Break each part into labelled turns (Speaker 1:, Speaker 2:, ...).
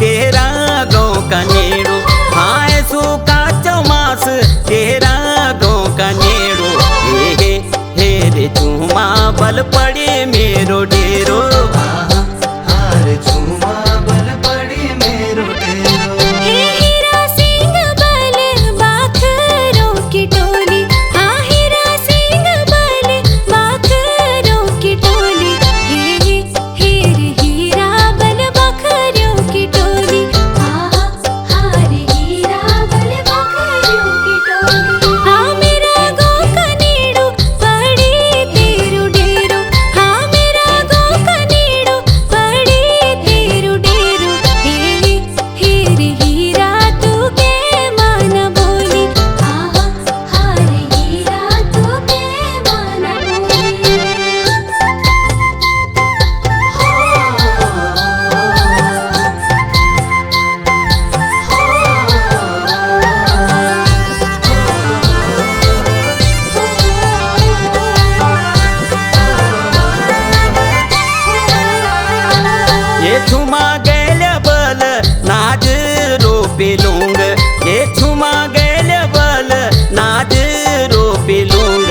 Speaker 1: तेरा गाँव का नेड़ो, हाँ सूखा चौमास तेरा गाँव का नेड़ो। हे रे झूमा बल पड़े मेरो डेरो,
Speaker 2: हारे झूमा बल पड़े मेरो डेरो।
Speaker 3: हे हीरा सिंह बल बाखरों की टोली, हाँ हीरा सिंह बल बाखरों की टोली। हे रे हीरा बल बाखरों की टोली, हारे हीरा बल बाखरों की टोली। हाँ मेरा गाँव का नेड़ो पड़े तेरो डेरो, हाँ मेरा गाँव का नेड़ो पड़े तेरो डेरो। हे रे हीरा तू के माना बोली, हारे हीरा तू के माना बोली।
Speaker 1: ये छुमा गेल बल नाज रोपे लूंग, ये छुमा गेल बल नाज रोपे लूंग।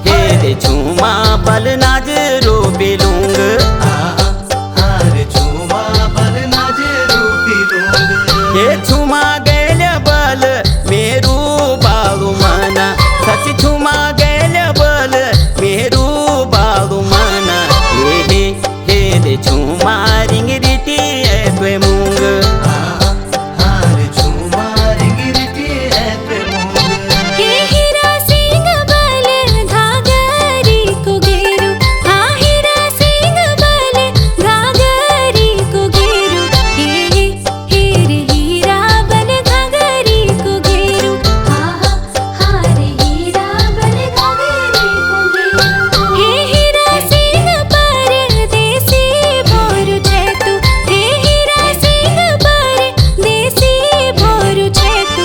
Speaker 1: हे रे छुमा बल नाज रोपे लूंग,
Speaker 2: हारे झूमा बल नाज रूपी लूंग।
Speaker 1: ये छुमा गेल बल मेरू बालू मना, सच छुमा गेल बल मेरू बालू मना। हे रे छुमा रिंग रिटी ऐ मूंग,
Speaker 2: हारे झूमा गिरती है पे मूंग।
Speaker 3: हे हीरा सिंह बल घाघरी को घेरो, हाँ हीरा सिंह बल घाघरी को घेरो। हे रे हीरा बल घाघरी को घेरो, हारे हीरा बल घाघरी को घेरो। हे हीरा सिंह परदेसी भोर छैतु, हे हीरा सिंह परदेसी भोर छैतु।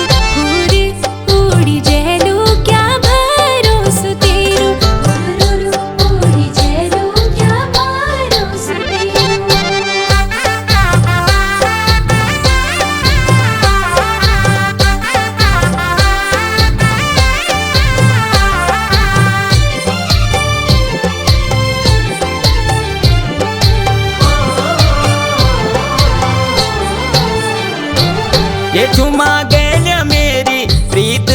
Speaker 3: उड़ी जेलू क्या भरोस तेरू, उड़ी जेलू क्या भरोस तेरू।
Speaker 1: ये छुमा गेल मेरी प्रीत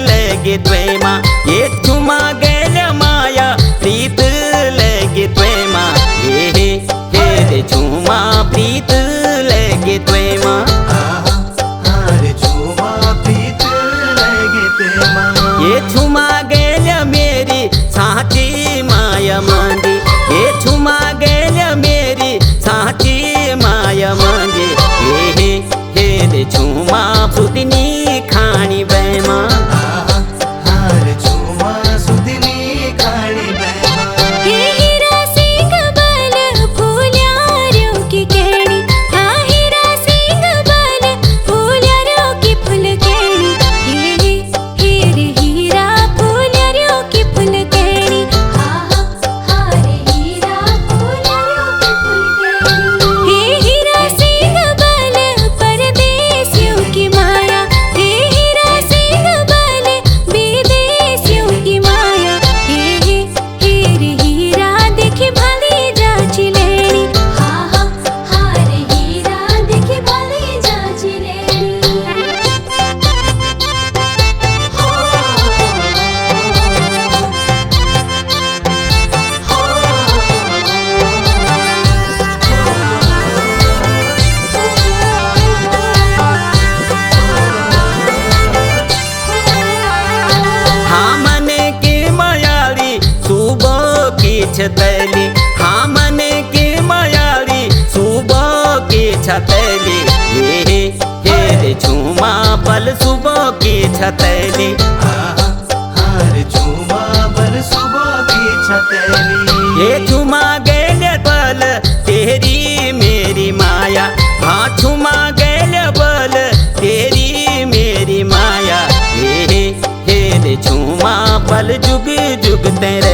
Speaker 1: लगे त्वेमा, ये छुमा गेल माया प्रीत लगे त्वेमा। हे रे छुमा प्रीत लगे त्वेमा,
Speaker 2: हारे झूमा प्रीत लगे तेमा।
Speaker 1: ये छुमा गेल मेरी साची माया मांदी, ये छुमा गेल मेरी साची माया मांदी। हे रे छुमा सुतनी खानी बैमा,
Speaker 2: हारे झूमा सुधनी खाड़ी बैमा।
Speaker 3: हे हीरा सिंह बल फूल्यारों की केड़ी, हाँ हीरा सिंह बल फूल्यारों की फुलकेड़ी। हे रे हीरा फूल्यारों की फुलकेड़ी, हारे हीरा फूल्यारों की फुलकेड़ी। हे हीरा सिंह बल परदेसियों की माया, हे हीरा सिंह बल विदेशियों की माया। हे रे हीरा देखी भली जाची लेनी, हारे हीरा देखी भली जाची लेनी।
Speaker 1: हाँ मने की मयाली सुबह की छतली, हाँ मने की मयाली सुबह की छतली। हे रे छुमा बल सुबह की छतली,
Speaker 2: हारे झूमा बल सुबह की छतली।
Speaker 1: ये छुमा गेल बल तेरी मेरी माया, हाँ छुमा गेल बल तेरी मेरी माया। हे रे छुमा बल जुग जुग तेरा